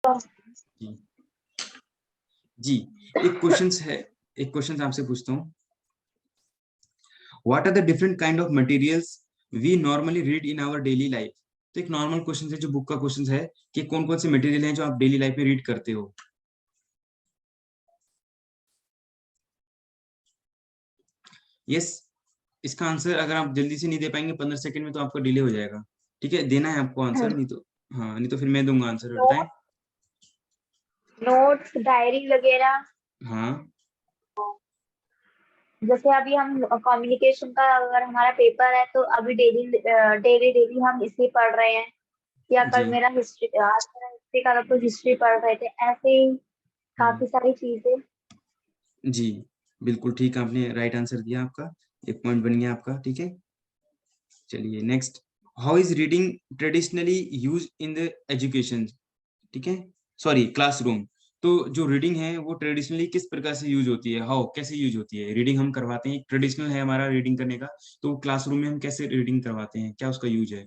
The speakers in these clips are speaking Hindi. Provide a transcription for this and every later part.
जी जी, एक क्वेश्चन आपसे पूछता हूँ। What are the different kind of materials we normally read in our daily life? तो एक नॉर्मल क्वेश्चन है, जो बुक का क्वेश्चन है कि कौन कौन से मटेरियल हैं जो आप डेली लाइफ में रीड करते हो। यस, इसका आंसर अगर आप जल्दी से नहीं दे पाएंगे 15 सेकंड में तो आपका डिले हो जाएगा। ठीक है, देना है आपको आंसर, नहीं तो हाँ, नहीं तो फिर मैं दूंगा आंसर। बताएं। नोट्स, डायरी वगैरह। हाँ, जैसे अभी हम कम्युनिकेशन का अगर हमारा पेपर है तो अभी डेली हम इसे पढ़ रहे हैं, या जी कल मेरा हिस्ट्री, आज मेरा हिस्ट्री का तो हिस्ट्री पढ़ रहे थे, ऐसे ही काफी सारी चीजें। जी, बिल्कुल ठीक, आपने राइट आंसर दिया, आपका एक पॉइंट बन गया आपका। ठीक है, चलिए next. How is reading traditionally use in the education? ठीक है, सॉरी, क्लासरूम। तो जो रीडिंग है वो ट्रेडिशनली किस प्रकार से यूज होती है? हाउ, कैसे यूज होती है? रीडिंग हम करवाते हैं, ट्रेडिशनल है हमारा रीडिंग करने का, तो क्लासरूम में हम कैसे रीडिंग करवाते हैं, क्या उसका यूज है?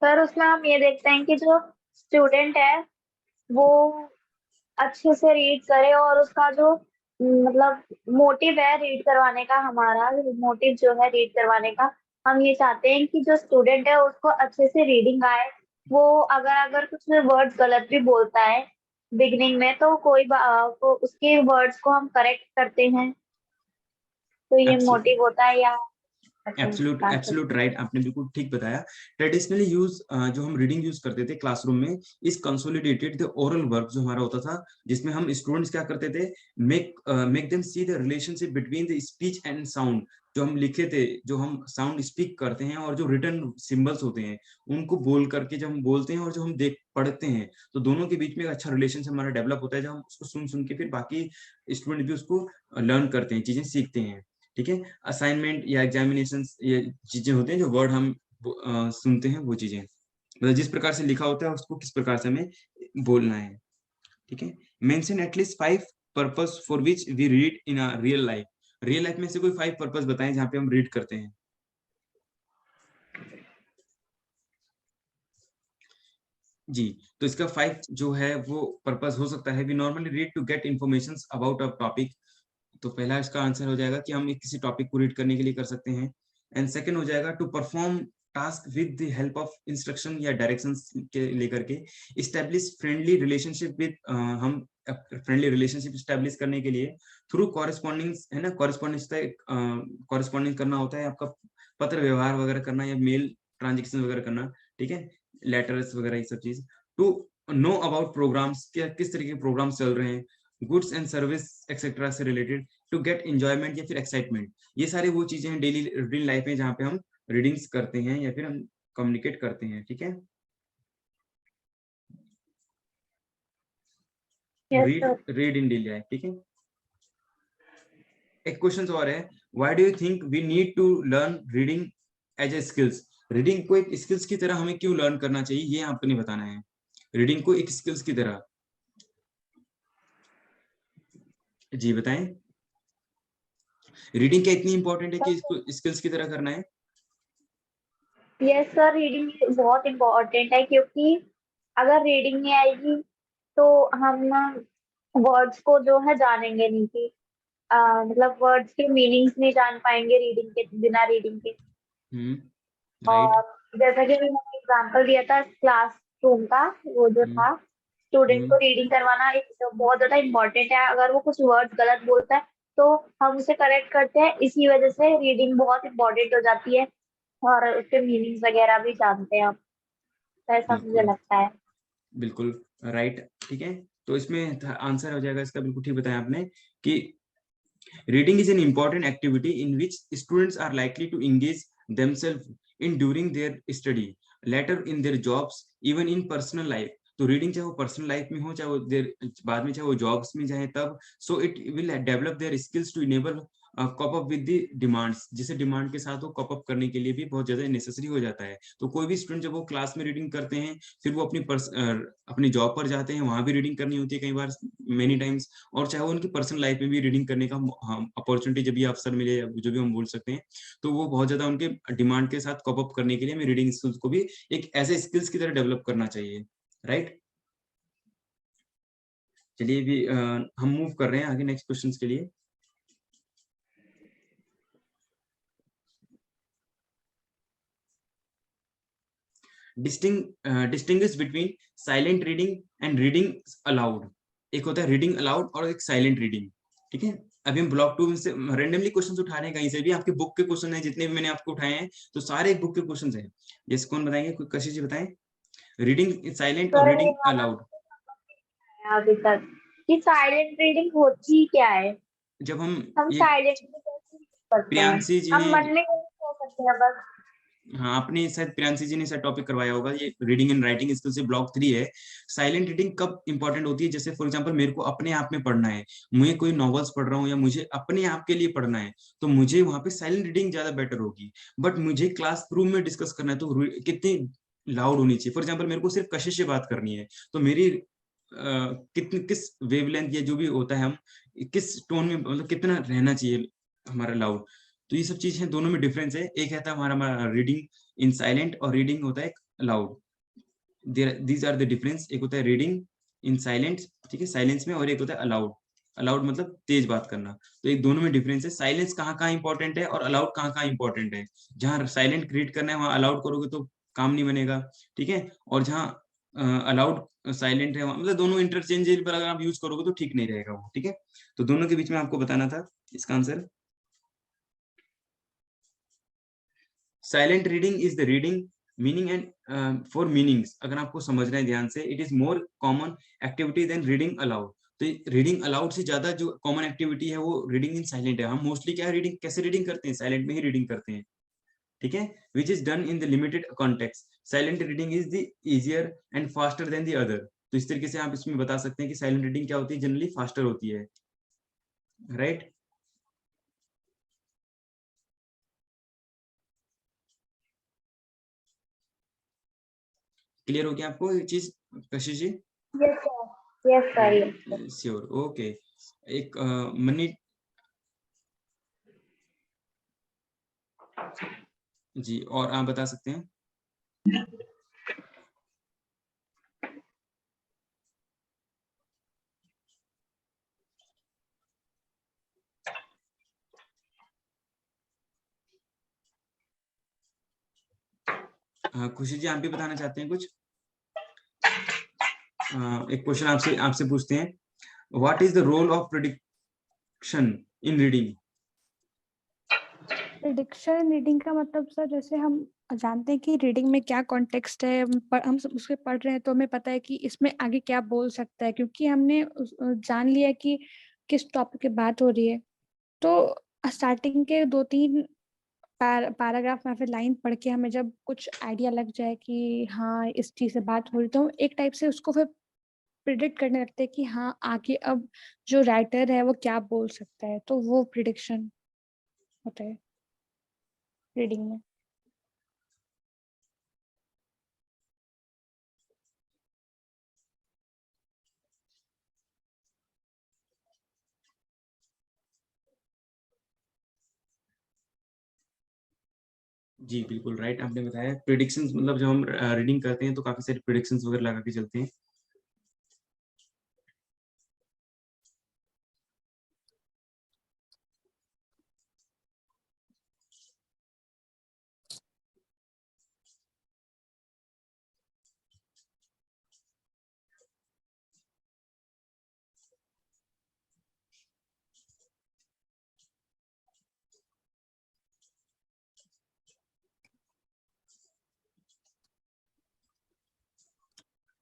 सर उसमें हम ये देखते हैं कि जो स्टूडेंट है वो अच्छे से रीड करे, और उसका जो मतलब मोटिव है रीड करवाने का, हमारा मोटिव जो है रीड करवाने का, हम ये चाहते हैं कि जो स्टूडेंट है उसको अच्छे से रीडिंग आए। वो अगर अगर कुछ वर्ड्स गलत भी बोलता है बिगनिंग में, तो तो उसके वर्ड्स को हम करेक्ट करते हैं। तो ये मोटिव होता है, या एब्सोल्यूट एब्सोल्यूट राइट, आपने बिल्कुल ठीक बताया। ट्रेडिशनली यूज जो हम रीडिंग यूज करते थे क्लासरूम में, इस कंसोलिडेटेड द ओरल वर्क जो हमारा होता था, जिसमें हम स्टूडेंट्स क्या करते थे, make them see the relationship between the speech and sound. जो हम लिखे थे, जो हम साउंड स्पीक करते हैं, और जो रिटन सिंबल्स होते हैं उनको बोल करके जब हम बोलते हैं और जो हम देख पढ़ते हैं, तो दोनों के बीच में एक अच्छा रिलेशन हमारा डेवलप होता है, जब हम उसको सुन सुन के फिर बाकी स्टूडेंट भी उसको लर्न करते हैं, चीजें सीखते हैं। ठीक है, असाइनमेंट या एग्जामिनेशन, ये चीजें होते हैं जो वर्ड हम सुनते हैं, वो चीजें मतलब जिस प्रकार से लिखा होता है उसको किस प्रकार से हमें बोलना है। ठीक है, mention at least 5 purpose for which we read in a real life. Real life में से कोई 5 पर्पस बताएं जहाँ पे हम रीड करते हैं। जी, तो इसका 5 जो है वो पर्पस हो सकता है, we normally read to get information about a topic. तो पहला इसका आंसर हो जाएगा कि हम किसी टॉपिक को रीड करने के लिए कर सकते हैं। एंड सेकंड हो जाएगा to perform task with the help of instruction या डायरेक्शंस के लेकर के। इस्टेब्लिश फ्रेंडली रिलेशनशिप विद, हम फ्रेंडली रिलेशनशिप इस्टेब्लिश करने के लिए थ्रू कॉरेस्पॉन्डिंग, है ना, कॉरेस्पॉन्डिंग करना होता है आपका, पत्र व्यवहार वगैरह करना या मेल ट्रांजेक्शन वगैरह करना। ठीक है, लेटर्स वगैरह ये सब चीज। टू नो अबाउट प्रोग्राम्स, क्या किस तरह के प्रोग्राम्स चल रहे हैं, गुड्स एंड सर्विस एक्सेट्रा से रिलेटेड। टू गेट एंजॉयमेंट या फिर एक्साइटमेंट। ये सारी वो चीजें हैं डेली रूटीन लाइफ में जहाँ पे हम रीडिंग्स करते हैं या फिर हम कम्युनिकेट करते हैं। ठीक है, रीड इन डेली लाइफ। ठीक है, एक क्वेश्चन और है, why do you think we need to learn reading as a skills? Reading को एक स्किल्स की तरह हमें क्यों लर्न करना चाहिए, ये आपको नहीं बताना है। रीडिंग को एक स्किल्स की तरह, जी बताएं। रीडिंग क्या इतनी इंपॉर्टेंट है कि इसको स्किल्स की तरह करना है? यस सर, रीडिंग बहुत इम्पोर्टेंट है, क्योंकि अगर रीडिंग नहीं आएगी तो हम वर्ड्स को जो है जानेंगे नहीं, कि मतलब वर्ड्स के मीनिंग्स नहीं जान पाएंगे रीडिंग के बिना, रीडिंग के। राइट। और जैसा कि अभी मैंने एग्जांपल दिया था क्लासरूम का, वो जो था, स्टूडेंट को रीडिंग करवाना एक तो बहुत ज्यादा इम्पोर्टेंट है। अगर वो कुछ वर्ड गलत बोलता है तो हम उसे करेक्ट करते हैं, इसी वजह से रीडिंग बहुत इम्पोर्टेंट हो जाती है, और उसके मीनिंग्स वगैरह भी जानते हैं हम। तो ऐसा मुझे बिल्कुल लगता है। बिल्कुल राइट। ठीक है, तो इसमें आंसर हो जाएगा इसका, बिल्कुल ठीक बताया आपने कि reading is an important activity in which students are likely to engage themselves in during their study, later in their jobs, even in personal life. तो रीडिंग चाहे वो पर्सनल लाइफ में हो, चाहे वो देर बाद में, चाहे वो जॉब्स में जाए तब, so it will develop their skills to enable cope up with the demands, जिसे डिमांड के साथ वो कॉप अप करने के लिए भी बहुत ज्यादा नेसेसरी हो जाता है। तो कोई भी स्टूडेंट जब वो क्लास में रीडिंग करते हैं, फिर वो अपनी जॉब पर जाते हैं, वहां भी रीडिंग करनी होती है कई बार, मेनी टाइम्स, और चाहे वो उनकी पर्सनल लाइफ में भी रीडिंग करने का अपॉर्चुनिटी जब भी अवसर मिले, जो भी हम बोल सकते हैं, तो वो बहुत ज्यादा उनके डिमांड के साथ कॉप अप करने के लिए हमें रीडिंग स्किल्स को भी एक एज ए स्किल्स की तरह डेवलप करना चाहिए, राइट। चलिए भी हम मूव कर रहे हैं आगे नेक्स्ट क्वेश्चंस के लिए। Distinguish between silent reading and reading allowed. एक होता है रीडिंग अलाउड और एक साइलेंट रीडिंग, ठीक है। अभी हम ब्लॉक 2 में से रेंडमली क्वेश्चंस उठा रहे हैं, कहीं से भी आपके बुक के क्वेश्चन हैं, जितने भी मैंने आपको उठाए हैं तो सारे बुक के क्वेश्चंस हैं। जैसे कौन बताएंगे, कोई कशिश जी बताएं, रीडिंग साइलेंट और सर रीडिंग ये वाला अलाउड। अभी तक कि साइलेंट रीडिंग होती क्या है, जब हम हम ये साइलेंटली कैसे read करते हैं, प्रियांशी जी हम ने, मन में कैसे कह सकते हैं बस। हाँ आपने शायद प्रियांशी जी ने शायद टॉपिक करवाया होगा, ये रीडिंग एंड राइटिंग स्किल से ब्लॉक 3 है। साइलेंट रीडिंग कब इंपॉर्टेंट होती है, जैसे फॉर एग्जांपल मेरे को अपने आप में पढ़ना है, मैं कोई नॉवेल्स पढ़ रहा हूँ या मुझे अपने आप के लिए पढ़ना है, तो मुझे वहां पे साइलेंट रीडिंग ज्यादा बेटर होगी। बट मुझे क्लास रूम में डिस्कस करना है तो कितनी लाउड होनी चाहिए। फॉर एग्जाम्पल मेरे को सिर्फ कशिश से बात करनी है, तो मेरी कितनी किस वेवलेंथ या जो भी होता है, हम किस टोन में, मतलब कितना रहना चाहिए हमारा लाउड। तो ये सब चीज है, दोनों में डिफरेंस है। एक है हमारा रीडिंग इन साइलेंट और रीडिंग होता है loud, these are the difference. एक होता है रीडिंग इन साइलेंट, ठीक है, साइलेंस में, और एक होता है अलाउड। अलाउड मतलब तेज बात करना। तो एक दोनों में डिफरेंस है, साइलेंस कहाँ कहाँ इंपॉर्टेंट है और अलाउड कहाँ कहाँ इंपॉर्टेंट है। जहाँ साइलेंट रीड करना है वहाँ अलाउड करोगे तो काम नहीं बनेगा, ठीक है। और जहाँ अलाउड साइलेंट है मतलब दोनों इंटरचेंजेबल अगर आप यूज करोगे तो ठीक नहीं रहेगा वो, ठीक है। तो दोनों के बीच में आपको बताना था इसका answer. Silent reading is the reading meaning and for meanings, अगर आपको समझना है ध्यान से, it is more common activity than reading aloud. तो रीडिंग अलाउड से ज्यादा जो कॉमन एक्टिविटी है वो रीडिंग इन साइलेंट है। हम मोस्टली क्या रीडिंग कैसे रीडिंग करते हैं, साइलेंट में ही रीडिंग करते हैं, ठीक है, which is done in the limited context. Silent reading is the easier and faster than the other. तो इस तरीके से आप इसमें बता सकते हैं कि साइलेंट रीडिंग क्या होती है, जनरली फास्टर होती है, राइट। क्लियर हो गया आपको ये चीज Kashish ji? Yes sir, yes sir, yes sir. Sure, okay. एक मनी जी, और आप बता सकते हैं। खुशी जी, आप भी बताना चाहते हैं कुछ? एक क्वेश्चन आपसे आपसे पूछते हैं, what is the role of prediction in reading? Prediction reading का मतलब सर, जैसे हम जानते हैं कि रीडिंग में क्या कॉन्टेक्स्ट है, हम उसके पढ़ रहे हैं तो हमें पता है कि इसमें आगे क्या बोल सकता है, क्योंकि हमने जान लिया कि किस टॉपिक की बात हो रही है। तो स्टार्टिंग के 2-3 पैराग्राफ या फिर लाइन पढ़ के हमें जब कुछ आइडिया लग जाए कि हाँ इस चीज से बात हो रही, तो हम एक टाइप से उसको फिर प्रिडिक्ट करने लगते हैं कि हाँ आगे अब जो राइटर है वो क्या बोल सकता है। तो वो प्रिडिक्शन होता है रीडिंग में। जी बिल्कुल राइट, आपने बताया प्रिडिक्शंस, मतलब जब हम रीडिंग करते हैं तो काफी सारे प्रिडिक्शंस वगैरह लगा के चलते हैं।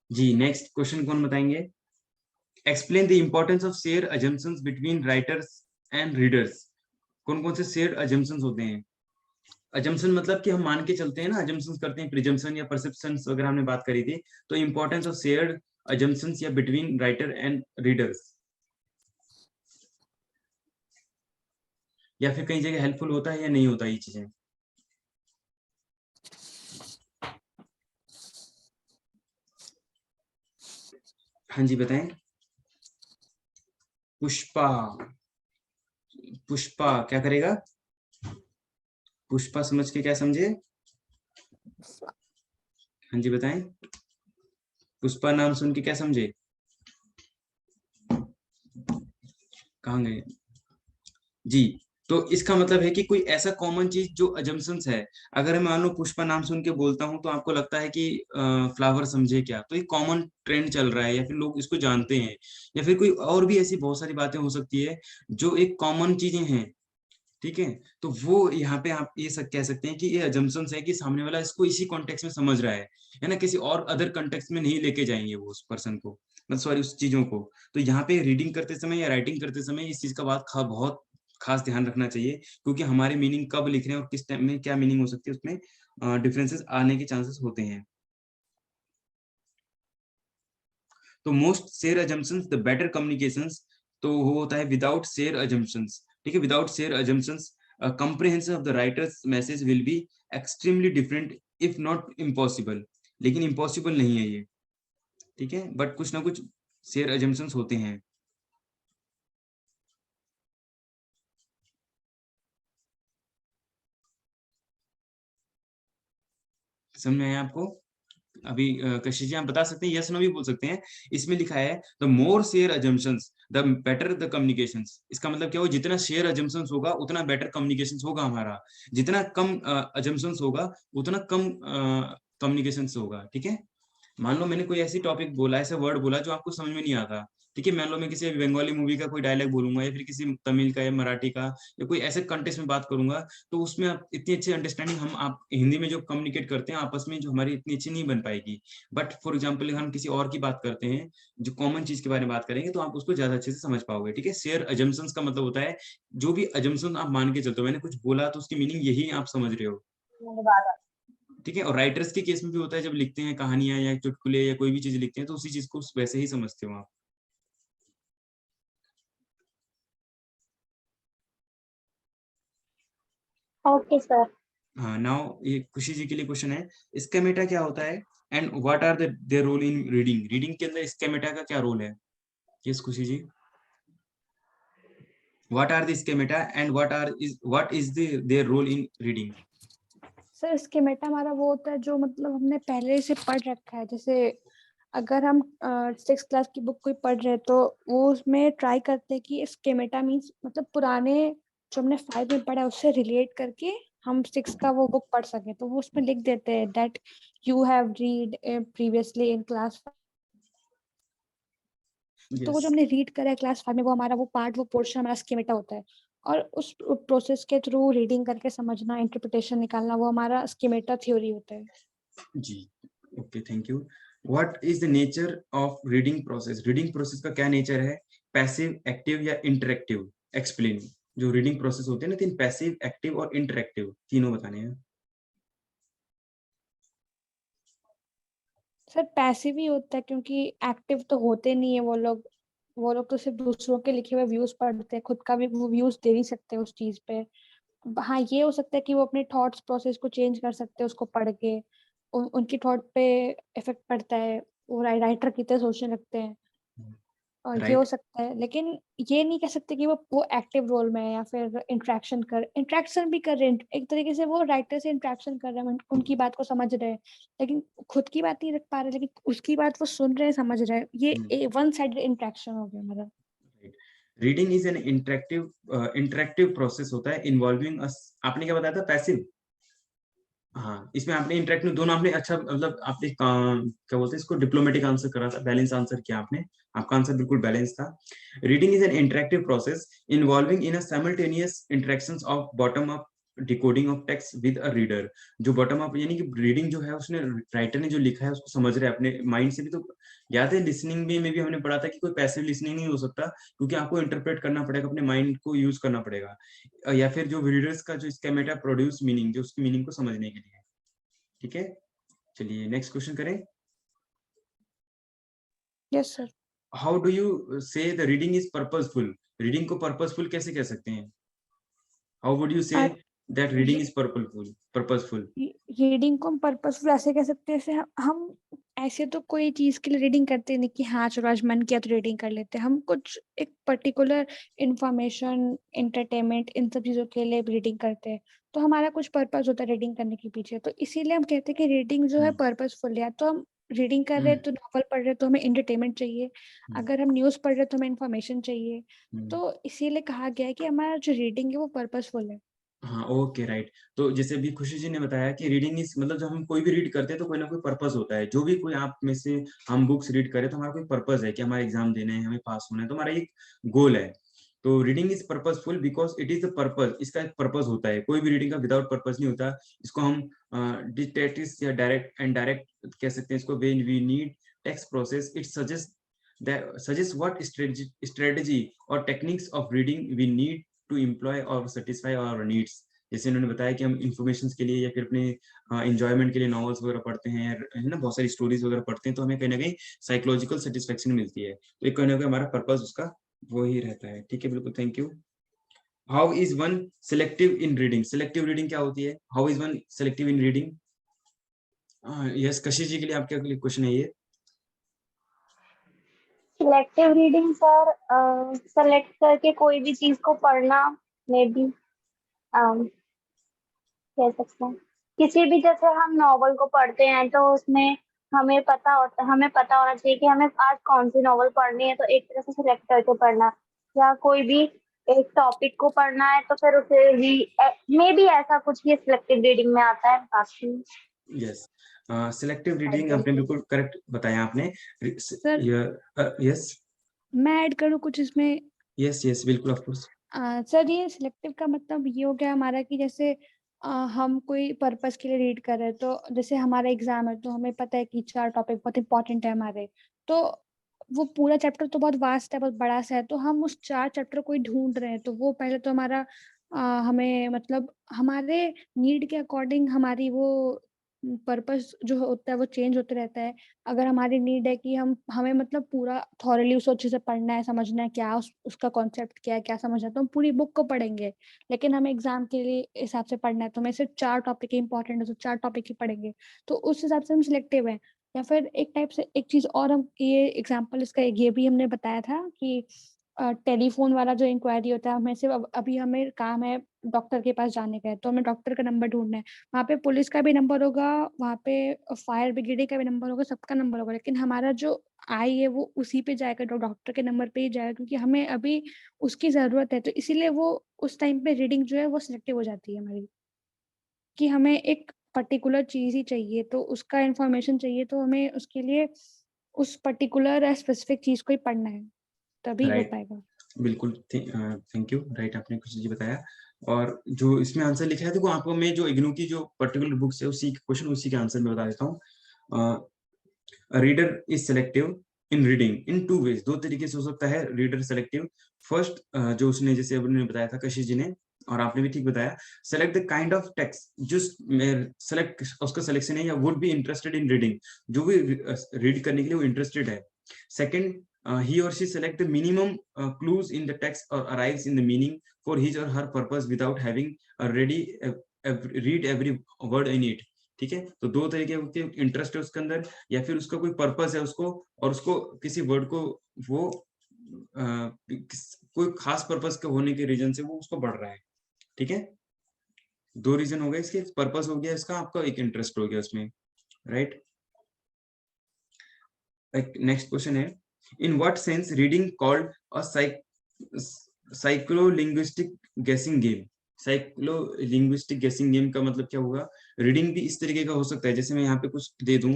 जी नेक्स्ट क्वेश्चन कौन बताएंगे? Explain the importance of share assumptions between writers and readers. कौन कौन से शेयर अजम्पशंस होते हैं? अजम्पशन मतलब कि हम मान के चलते हैं ना, अजम्पशंस करते हैं, प्रिजम्पशन या परसेप्शंस वगैरह हमने बात करी थी। तो इम्पोर्टेंस ऑफ शेयर्ड अजम्पशंस या बिटवीन राइटर एंड रीडर्स। या फिर कई जगह हेल्पफुल होता है या नहीं होता ये चीजें? हाँ जी बताएं। पुष्पा, पुष्पा क्या करेगा? पुष्पा समझ के क्या समझे? हाँ जी बताएं। पुष्पा नाम सुन के क्या समझे? कहाँ गए जी? तो इसका मतलब है कि कोई ऐसा कॉमन चीज जो अजम्पशंस है, अगर मैं मान लो पुष्पा नाम सुन के बोलता हूँ तो आपको लगता है कि फ्लावर समझे क्या, तो ये कॉमन ट्रेंड चल रहा है या फिर लोग इसको जानते हैं, या फिर कोई और भी ऐसी बहुत सारी बातें हो सकती है जो एक कॉमन चीजें हैं, ठीक है? तो वो यहाँ पे आप ये कह सकते हैं कि ये अजम्पशंस है कि सामने वाला इसको इसी कॉन्टेक्स्ट में समझ रहा है ना, किसी और अदर कॉन्टेक्स्ट में नहीं लेके जाएंगे वो उस पर्सन को, मतलब सॉरी उस चीजों को। तो यहाँ पे रीडिंग करते समय या राइटिंग करते समय इस चीज का बहुत खास ध्यान रखना चाहिए, क्योंकि हमारे मीनिंग कब लिख रहे हैं और किस टाइम में क्या मीनिंग हो सकती है, उसमें डिफरेंसेस आने के चांसेस होते हैं। तो most share assumptions the better communications, तो वो होता है विदाउट शेयर अजम्पशंस, ठीक है? Without share assumptions comprehension of the writer's message will be extremely different if not impossible, लेकिन impossible नहीं है ये, ठीक है? बट कुछ ना कुछ शेयर अजम्पशंस होते हैं। समझ में आया आपको? अभी कशिश जी आप बता सकते हैं, यस नो भी बोल सकते हैं। इसमें लिखा है the more share assumptions the better the communications, इसका मतलब क्या हो, जितना शेयर अजम्पशंस होगा उतना बेटर कम्युनिकेशंस होगा हमारा, जितना कम अजम्पशंस होगा उतना कम कम्युनिकेशंस होगा, ठीक है? मान लो मैंने कोई ऐसी टॉपिक बोला, ऐसा वर्ड बोला जो आपको समझ में नहीं आता, ठीक है? मान लो मैं किसी बंगाली मूवी का कोई डायलॉग बोलूंगा या फिर किसी तमिल का या मराठी का या कोई ऐसे कंटेक्स्ट में बात करूंगा, तो उसमें आप इतनी अच्छी अंडरस्टैंडिंग हम आप हिंदी में जो कम्युनिकेट करते हैं आपस में, जो हमारी इतनी अच्छी नहीं बन पाएगी। बट फॉर एग्जाम्पल हम किसी और की बात करते हैं, जो कॉमन चीज के बारे में बात करेंगे, तो आप उसको ज्यादा अच्छे से समझ पाओगे, ठीक है? शेयर अजम्पशंस का मतलब होता है जो भी अजम्पशन आप मान के चलते हो, मैंने कुछ बोला तो उसकी मीनिंग यही आप समझ रहे हो, ठीक है? और राइटर्स के केस में भी होता है, जब लिखते हैं कहानियां या चुटकुले या कोई भी चीज लिखते हैं तो उसी चीज को वैसे ही समझते हो आप। Okay sir. हाँ, नाउ ये खुशी जी के लिए क्वेश्चन है, स्केमेटा क्या होता है and what are their role in reading? Reading के अंदर स्केमेटा का क्या रोल है? Yes Khushi ji, what are the schemata and what is their role in reading? Sir schemata हमारा वो होता है जो मतलब हमने पहले से पढ़ रखा है। जैसे अगर हम 6th क्लास की बुक कोई पढ़ रहे हैं तो वो उसमें ट्राई करते हैं कि स्कीमेटा मीन्स मतलब पुराने जो हमने 5 में पढ़ा है उससे रिलेट करके हम 6 का वो बुक पढ़ सके। तो वो उसमें लिख देते हैं that you have read previously in class. तो वो यस जो हमने रीड करा है क्लास 5 में वो हमारा वो पार्ट वो पोर्शन हमारा स्कीमेटा होता है। और उस प्रोसेस के थ्रू रीडिंग करके समझना, इंटरप्रिटेशन निकालना, वो हमारा स्कीमेटा थ्योरी होता है। जी, okay thank you. What is the nature of reading process? Reading process का क्या नेचर है? पैसिव, एक्टिव या इंटरेक्टिव? एक्सप्लेन। जो रीडिंग प्रोसेस होते हैं ना, तीन, पैसिव, एक्टिव और इंटरेक्टिव, तीनों बताने हैं। सर पैसिव ही होता है क्योंकि एक्टिव तो होते नहीं है वो लोग। वो लोग तो सिर्फ दूसरों के लिखे हुए व्यूज पढ़ते हैं, खुद का भी वो व्यूज दे नहीं सकते उस चीज पे। हाँ ये हो सकता है कि वो अपने थॉट्स प्रोसेस को चेंज कर सकते हैं उसको पढ़ के। उनकी थॉट पे इफेक्ट पड़ता है, वो राइटर की तरह सोचने लगते हैं। और ये हो राइट। सकता है, लेकिन ये नहीं कह सकते कि वो एक्टिव रोल में है या फिर इंट्रैक्शन भी कर रहे हैं। एक तरीके से वो राइटर से इंट्रैक्शन कर रहे हैं, उनकी बात को समझ रहे हैं, लेकिन खुद की बात नहीं रख पा रहे, लेकिन उसकी बात वो सुन रहे हैं, समझ रहे हैं। ये वन साइडेड इंट्रैक्शन हो गया हमारा। Reading is an interactive process होता है इन्वॉल्विंग अस। आपने क्या बताया था, पैसिव? हाँ, इसमें आपने इंटरेक्टिव दोनों आपने अच्छा, मतलब आपने क्या बोलते हैं इसको, डिप्लोमेटिक आंसर करा था, बैलेंस आंसर किया आपने। आपका आंसर बिल्कुल बैलेंस था। Reading is an interactive process involving in a simultaneous interactions of bottom up decoding of text with a reader. जो बॉटम अप यानी कि रीडिंग जो है, उसने राइटर ने जो लिखा है उसको समझ रहे हैं अपने माइंड से भी। तो याद है लिसनिंग में भी हमने पढ़ा था कि कोई पैसिव लिसनिंग नहीं हो सकता, क्योंकि आपको इंटरप्रेट करना पड़ेगा, अपने माइंड को यूज करना पड़ेगा, या फिर जो रीडर्स का जो स्केमेटा प्रोड्यूस मीनिंग, जो उसकी मीनिंग को समझने के लिए, ठीक है? चलिए नेक्स्ट क्वेश्चन करें। Yes sir. How do you say the reading is purposeful? Reading को पर्पसफुल कैसे कह सकते हैं? How would you say that reading is purposeful? Reading को हम पर्पसफुल ऐसे कह सकते हैं, जैसे हम ऐसे तो कोई चीज के लिए रीडिंग करते नहीं कि हाँ चलो आज मन किया तो रीडिंग कर लेते हैं। हम कुछ एक पर्टिकुलर इंफॉर्मेशन, एंटरटेनमेंट, इन सब चीजों के लिए रीडिंग करते हैं। तो हमारा कुछ पर्पस होता है रीडिंग करने के पीछे, तो इसीलिए हम कहते हैं कि रीडिंग जो है पर्पसफुल है। तो हम रीडिंग कर रहे हैं तो नॉवल पढ़ रहे हैं तो हमें एंटरटेनमेंट चाहिए, अगर हम न्यूज पढ़ रहे हैं तो हमें इंफॉर्मेशन चाहिए। तो इसीलिए कहा गया है कि हमारा जो रीडिंग है वो पर्पसफुल है। हाँ, ओके, राइट। तो जैसे भी खुशी जी ने बताया कि रीडिंग इज मतलब जब हम कोई भी रीड करते हैं तो कोई ना कोई पर्पस होता है। जो भी कोई आप में से हम बुक्स रीड करें तो हमारा कोई पर्पस है कि हमारे एग्जाम देने हैं, हमें पास होना है, तो हमारा एक गोल है। तो reading is purposeful because it is the purpose. इसका एक पर्पस होता है, कोई भी रीडिंग का विदाउट पर्पस नहीं होता। इसको हम डिटेक्टिव या डायरेक्ट एंड डायरेक्ट कह सकते हैं इसको। When we need text process it suggest what strategy और techniques of reading we need to employ और सेटिस्फाई आवर नीड्स। जैसे उन्होंने बताया कि हम इन्फॉर्मेशन के लिए या फिर अपने एंजॉयमेंट के लिए नॉवेल्स वगैरह पढ़ते हैं, है ना, बहुत सारी स्टोरीज वगैरह पढ़ते हैं, तो हमें कहीं ना कहीं साइकोलॉजिकल सेटिस्फेक्शन मिलती है। तो एक कहीं ना कहीं हमारा पर्पस उसका वो ही रहता है। ठीक है, बिल्कुल, thank you. How is one selective in reading? Selective reading क्या होती है? How is one selective in reading? Yes, कशिश जी के लिए आपके क्वेश्चन है ये। सिलेक्टिव रीडिंग सर, सेलेक्ट करके कोई भी चीज को पढ़ना, मे बी कह सकते हैं। किसी भी, जैसे हम नॉवल को पढ़ते हैं तो उसमें हमें पता होना चाहिए कि हमें आज कौन सी नॉवल पढ़नी है, तो एक तरह से सिलेक्ट करके पढ़ना। या कोई भी एक टॉपिक को पढ़ना है तो फिर उसे भी मे बी ऐसा कुछ ही सिलेक्टिव रीडिंग में आता है बाकी। यस, सिलेक्टिव रीडिंग आपने बिल्कुल करेक्ट बताया आपने। सर यस, मैं ऐड करूँ कुछ इसमें? यस, यस, बिल्कुल, ऑफ कोर्स। सर ये सिलेक्टिव का मतलब ये हो गया हमारा कि जैसे हम कोई पर्पस के लिए रीड कर रहे हैं, तो जैसे हमारा एग्जाम है तो हमें पता है कि 4 टॉपिक बहुत इंपॉर्टेंट है हमारे, तो वो पूरा चैप्टर तो बहुत वास्ट है, बहुत बड़ा सा है, तो हम उस 4 चैप्टर को ही ढूंढ रहे हैं। तो वो पहले तो हमारा हमें मतलब हमारे नीड के अकॉर्डिंग हमारी वो पर्पस जो होता है वो चेंज होते रहता है। अगर हमारी नीड है कि हमें मतलब पूरा थॉरली उसको अच्छे से पढ़ना है, समझना है क्या उसका कॉन्सेप्ट क्या है, क्या समझना है, तो हम पूरी बुक को पढ़ेंगे। लेकिन हमें एग्जाम के लिए हिसाब से पढ़ना है तो हमें सिर्फ 4 टॉपिक इंपॉर्टेंट है तो 4 टॉपिक ही पढ़ेंगे। तो उस हिसाब से हम सिलेक्टिव हैं। या फिर एक टाइप से एक चीज और, हम ये एग्जाम्पल इसका ये भी हमने बताया था कि टेलीफोन वाला जो इंक्वायरी होता है, हमें सिर्फ अभी हमें काम है डॉक्टर के पास जाने का है तो हमें डॉक्टर का नंबर ढूंढना है। वहाँ पे पुलिस का भी नंबर होगा, वहाँ पे फायर ब्रिगेड का भी नंबर होगा, सबका नंबर होगा, लेकिन हमारा जो आई है वो उसी पे जाएगा, डॉक्टर के नंबर पे ही जाएगा, क्योंकि हमें अभी उसकी जरूरत है। तो इसीलिए वो उस टाइम पे रीडिंग जो है वो सिलेक्टिव हो जाती है हमारी, कि हमें एक पर्टिकुलर चीज ही चाहिए, तो उसका इंफॉर्मेशन चाहिए, तो हमें उसके लिए उस पर्टिकुलर स्पेसिफिक चीज को ही पढ़ना है, तभी हो राइट, पाएगा। बिल्कुल, थैंक यू। राइट, आपने कुछ चीज बताया। और जो इसमें आंसर लिखा है, देखो आपको मैं जो इग्नू की जो पर्टिकुलर बुक्स है उसी क्वेश्चन उसी के आंसर में बता देता हूँ। Reader is selective in reading in 2 ways. 2 तरीके से हो सकता है रीडर सेलेक्टिव। फर्स्ट, जो उसने जैसे अभी बताया था कशिश जी ने, और आपने भी ठीक बताया, select the kind of text जो सेलेक्ट उसका सिलेक्शन है या would be interested in reading, जो भी रीड करने के लिए वो इंटरेस्टेड है। Second, he or she select the minimum clues in the text or arrives in the meaning for his or her purpose without having already read every word in it। ठीक है, तो 2 तरीके के इंटरेस्ट है उसके अंदर, या फिर उसका कोई पर्पस है उसको, और उसको किसी वर्ड को वो कोई खास पर्पस के होने के रीजन से वो उसको बढ़ रहा है। ठीक है, 2 रीजन हो गए इसके, पर्पस हो गया इसका, आपका एक इंटरेस्ट हो गया उसमें। राइट, नेक्स्ट क्वेश्चन है, in what sense reading called a psycholinguistic guessing game? साइक्लोलिंग्विस्टिक guessing game का मतलब क्या होगा? रीडिंग भी इस तरीके का हो सकता है, जैसे मैं यहाँ पे कुछ दे दूं,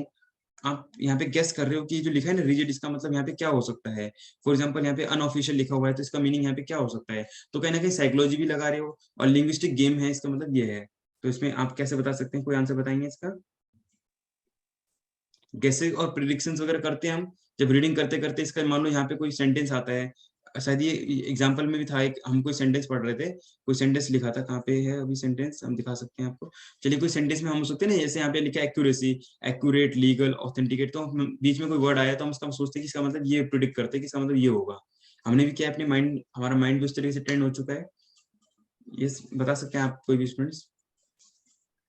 आप यहाँ पे गेस कर रहे हो कि जो लिखा है ना रिजिड, इसका मतलब यहाँ पे क्या हो सकता है। फॉर एग्जांपल यहाँ पे अनऑफिशियल लिखा हुआ है तो इसका मीनिंग यहाँ पे क्या हो सकता है। तो कहीं ना कहीं साइकोलॉजी भी लगा रहे हो, और लिंग्विस्टिक गेम है इसका मतलब ये है। तो इसमें आप कैसे बता सकते हैं, कोई आंसर बताएंगे इसका? गेसेस और प्रिडिक्शंस वगैरह करते हैं हम जब रीडिंग करते करते। इसका मान लो यहाँ पे कोई सेंटेंस आता है, शायद ये एग्जांपल में भी था, एक हम कोई सेंटेंस पढ़ रहे थे, कोई सेंटेंस लिखा था, कहाँ पे है अभी सेंटेंस, हम दिखा सकते हैं आपको। चलिए, कोई सेंटेंस में हम हो सकते हैं ना, जैसे यहाँ पे लिखा है एक्यूरेसी, एक्यूरेट, लीगल, ऑथेंटिकेट, तो बीच में कोई वर्ड आया तो हम उसका सोचते हैं कि इसका मतलब ये प्रिडिक्ट करते हैं कि इसका मतलब ये होगा। हमने भी किया अपने माइंड, हमारा माइंड भी उस तरीके से ट्रेंड हो चुका है। यस, बता सकते हैं आप कोई भी स्टूडेंट्स?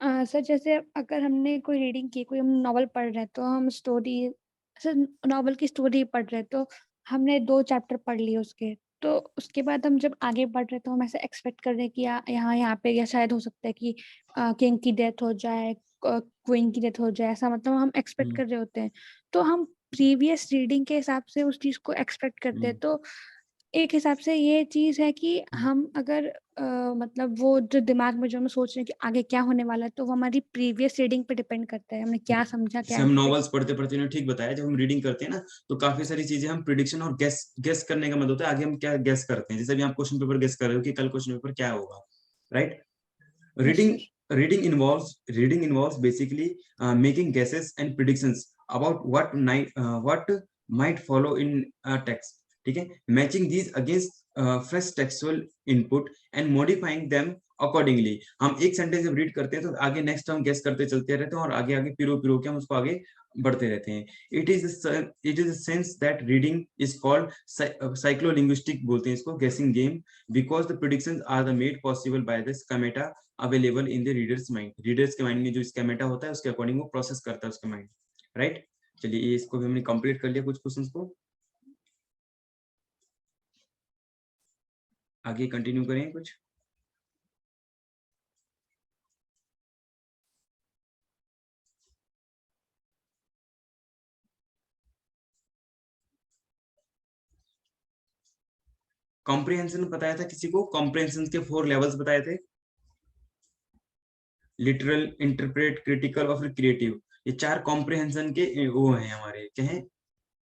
सर जैसे अगर हमने कोई रीडिंग की, कोई हम नॉवल पढ़ रहे हैं तो हम स्टोरी, सर नॉवल की स्टोरी पढ़ रहे हैं तो हमने 2 चैप्टर पढ़ लिए उसके, तो उसके बाद हम जब आगे बढ़ रहे हैं तो हम ऐसा एक्सपेक्ट कर रहे हैं कि यहाँ पे या शायद हो सकता है कि किंग की डेथ हो जाए, क्वीन की डेथ हो जाए, ऐसा मतलब हम एक्सपेक्ट कर रहे होते हैं। तो हम प्रीवियस रीडिंग के हिसाब से उस चीज़ को एक्सपेक्ट करते हैं। तो एक हिसाब से ये चीज़ है कि हम अगर मतलब वो जो दिमाग में जो हम सोच रहे हैं कि आगे क्या होने वाला है, तो वो हमारी प्रीवियस रीडिंग पे डिपेंड करता है, हमने क्या समझा, क्या जैसे हम एक्सपेक्ट। नॉवेल्स पढ़ते-पढ़ते इन्होंने ठीक बताया, जब हम रीडिंग करते हैं ना, तो काफ़ी सारी चीज़ें हम प्रेडिक्शन और गेस गेस करने का मतलब होता है, आगे हम क्या गेस करते हैं। जैसे अभी आप क्वेश्चन पेपर गेस कर रहे हो कि कल क्वेश्चन पेपर क्या होगा, right? Yes Reading sir. reading involves basically making guesses and predictions about what might follow in a text. ठीक है, matching these against fresh textual input and modifying them accordingly. हम एक सेंटेंस जब रीड करते हैं तो आगे नेक्स्ट हम गेस करते चलते रहते हैं और आगे आगे पिरो पिरो के हम उसको आगे बढ़ते रहते हैं. It is sense that reading is called psycholinguistic बोलते हैं इसको, guessing game, because the predictions are the made possible by the schemata available in the readers mind. Readers के माइंड में जो स्केमेटा होता है उसके अकॉर्डिंग वो प्रोसेस करता है उसका माइंड, राइट? चलिए ये इसको भी हमने कंप्लीट कर लिया कुछ क्वेश्चंस को. आगे कंटिन्यू करें कुछ. कॉम्प्रिहेंशन बताया था किसी को? कॉम्प्रिहेंशन के 4 लेवल्स बताए थे, लिटरल, इंटरप्रेट, क्रिटिकल और फिर क्रिएटिव. ये 4 कॉम्प्रिहेंशन के वो हैं हमारे, क्या हैं,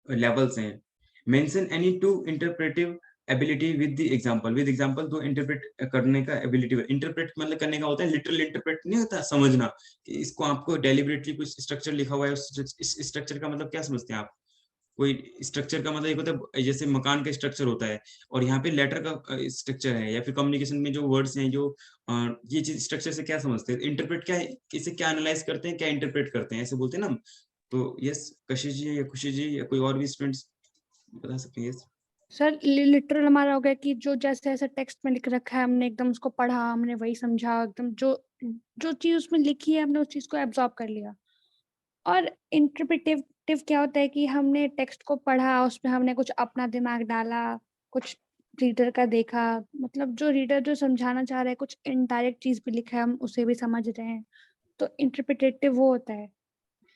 लेवल्स हैं. Mention any two interpretive ability with example. दो इंटरप्रेट करने का एबिलिटी, इंटरप्रेट मतलब करने का होता है, लिटरल इंटरप्रेट नहीं होता, समझना कि इसको आपको डेलिबरेटली कुछ स्ट्रक्चर लिखा हुआ है, इस स्ट्रक्चर का मतलब क्या समझते हैं आप? कोई स्ट्रक्चर का मतलब एक होता है जैसे मकान का स्ट्रक्चर होता है, और यहाँ पे लेटर का स्ट्रक्चर है, या फिर कम्युनिकेशन में जो वर्ड्स हैं जो ये चीज स्ट्रक्चर से क्या समझते हैं? इंटरप्रेट क्या है, इसे क्या एनालाइज करते हैं, क्या इंटरप्रेट करते हैं, ऐसे बोलते हैं ना हम. तो यस, कशिश जी या खुशी जी या कोई और भी स्टूडेंट्स बता सकते हैं. यस. सर लिटरल हमारा हो गया कि जो जैसे ऐसे टेक्स्ट में लिख रखा है हमने एकदम उसको पढ़ा, हमने वही समझा, एकदम जो जो चीज़ उसमें लिखी है हमने उस चीज़ को एब्ज़ॉर्ब कर लिया। और इंटरप्रेटिव क्या होता है कि हमने टेक्स्ट को पढ़ा, उसमें हमने कुछ अपना दिमाग डाला, कुछ रीडर का देखा, मतलब जो रीडर जो समझाना चाह रहा है, कुछ इनडायरेक्ट चीज़ भी लिखा है, हम उसे भी समझ रहे हैं, तो इंटरप्रेटिव वो होता है।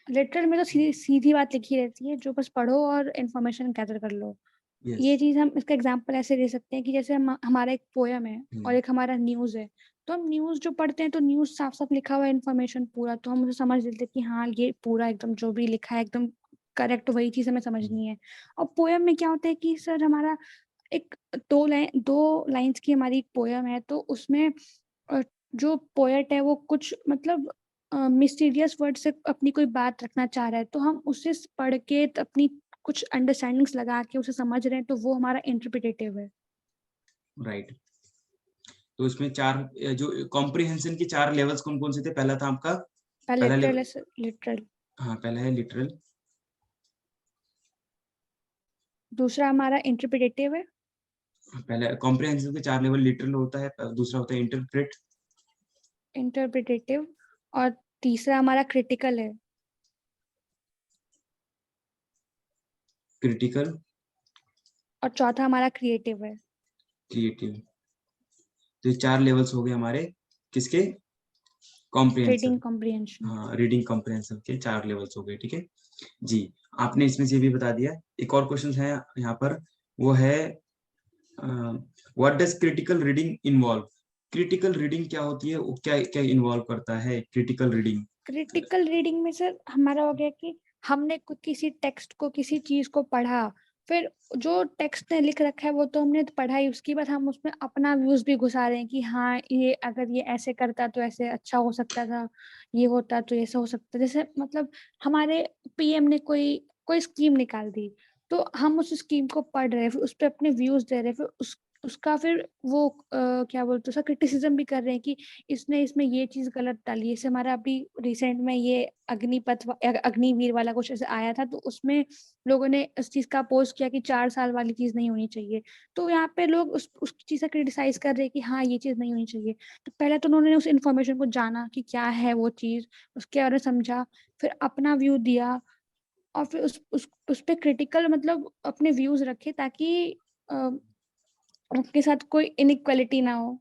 लिटरल में तो सीधी सीधी बात लिखी रहती है, जो बस पढ़ो और इन्फॉर्मेशन गैदर कर लो। यस. ये चीज़ हम इसका एग्ज़ाम्पल ऐसे ले सकते हैं कि जैसे हमारा एक पोएम है और एक हमारा न्यूज़ है। तो हम न्यूज़ जो पढ़ते हैं तो न्यूज़ साफ-साफ लिखा हुआ है इन्फॉर्मेशन पूरा, तो हम उसे समझ लेते हैं कि हाँ, ये पूरा एकदम जो भी लिखा है एकदम करेक्ट वही चीज़ हमें समझनी है। और पोएम में क्या होता है कि सर हमारा एक 2 लाइन्स की हमारी एक पोएम है, तो उसमें जो पोएट है वो कुछ मतलब मिस्टीरियस वर्ड से अपनी कोई बात रखना चाह रहा है, तो हम उसे पढ़ के अपनी कुछ अंडरस्टैंडिंग्स लगा के उसे समझ रहे हैं, तो वो हमारा इंटरप्रिटेटिव है। राइट. तो इसमें 4 जो कॉम्प्रिहेंशन की 4 लेवल्स कौन-कौन से थे? पहला था आपका, पहला पहला लिटरल लेवल, है सर, लिटरल। हाँ, पहला है लिटरल. दूसरा हमारा इंटरप्रिटेटिव है। पहला कॉम्प्रिहेंशन के 4 लेवल, लिटरल होता है, दूसरा होता है इंटरप्रेट, इंटरप्रिटेटिव और तीसरा हमारा क्रिटिकल है क्रिटिकल, और चौथा हमारा क्रिएटिव है। क्रिएटिव. तो ये 4 लेवल्स हो गए हमारे किसके? कॉम्प्रिहेंशन. Reading comprehension. हाँ, रीडिंग कॉम्प्रिहेंशन के 4 लेवल्स हो गए, ठीक है? जी, आपने इसमें से ये भी बता दिया. एक और क्वेश्चन है यहाँ पर, वो है what does critical reading involve? Critical reading क्या होती है? वो क्या क्या इन्वॉल्व करता है क्रिटिकल रीडिंग? क्रिटिकल रीडिंग में सर हमारा हो गया कि हमने किसी टेक्स्ट को किसी चीज को पढ़ा, फिर जो टेक्स्ट ने लिख रखा है वो तो हमने पढ़ा ही, उसके बाद हम उसमें अपना व्यूज भी घुसा रहे हैं कि हाँ ये अगर ये ऐसे करता तो ऐसे अच्छा हो सकता था, ये होता तो ऐसा हो सकता, जैसे मतलब हमारे पीएम ने कोई स्कीम निकाल दी, तो हम उस स्कीम को पढ़ रहे हैं, फिर उस पर अपने व्यूज दे रहे हैं, फिर उसका फिर वो क्या बोलते हैं, उसका क्रिटिसिज्म भी कर रहे हैं कि इसने इसमें ये चीज गलत डाली है। जैसे हमारा अभी रिसेंट में ये अग्निवीर वाला कुछ ऐसे आया था, तो उसमें लोगों ने उस चीज का अपोज किया कि 4 साल वाली चीज नहीं होनी चाहिए। तो यहाँ पे लोग उस चीज का क्रिटिसाइज कर रहे हैं कि हाँ ये चीज नहीं होनी चाहिए। तो पहले तो उन्होंने उस इन्फॉर्मेशन को जाना कि क्या है वो चीज, उसके बारे में समझा, फिर अपना व्यू दिया, और फिर उस पे क्रिटिकल मतलब अपने व्यूज रखे, ताकि अ, उनके साथ कोई इनइक्वालिटी ना हो।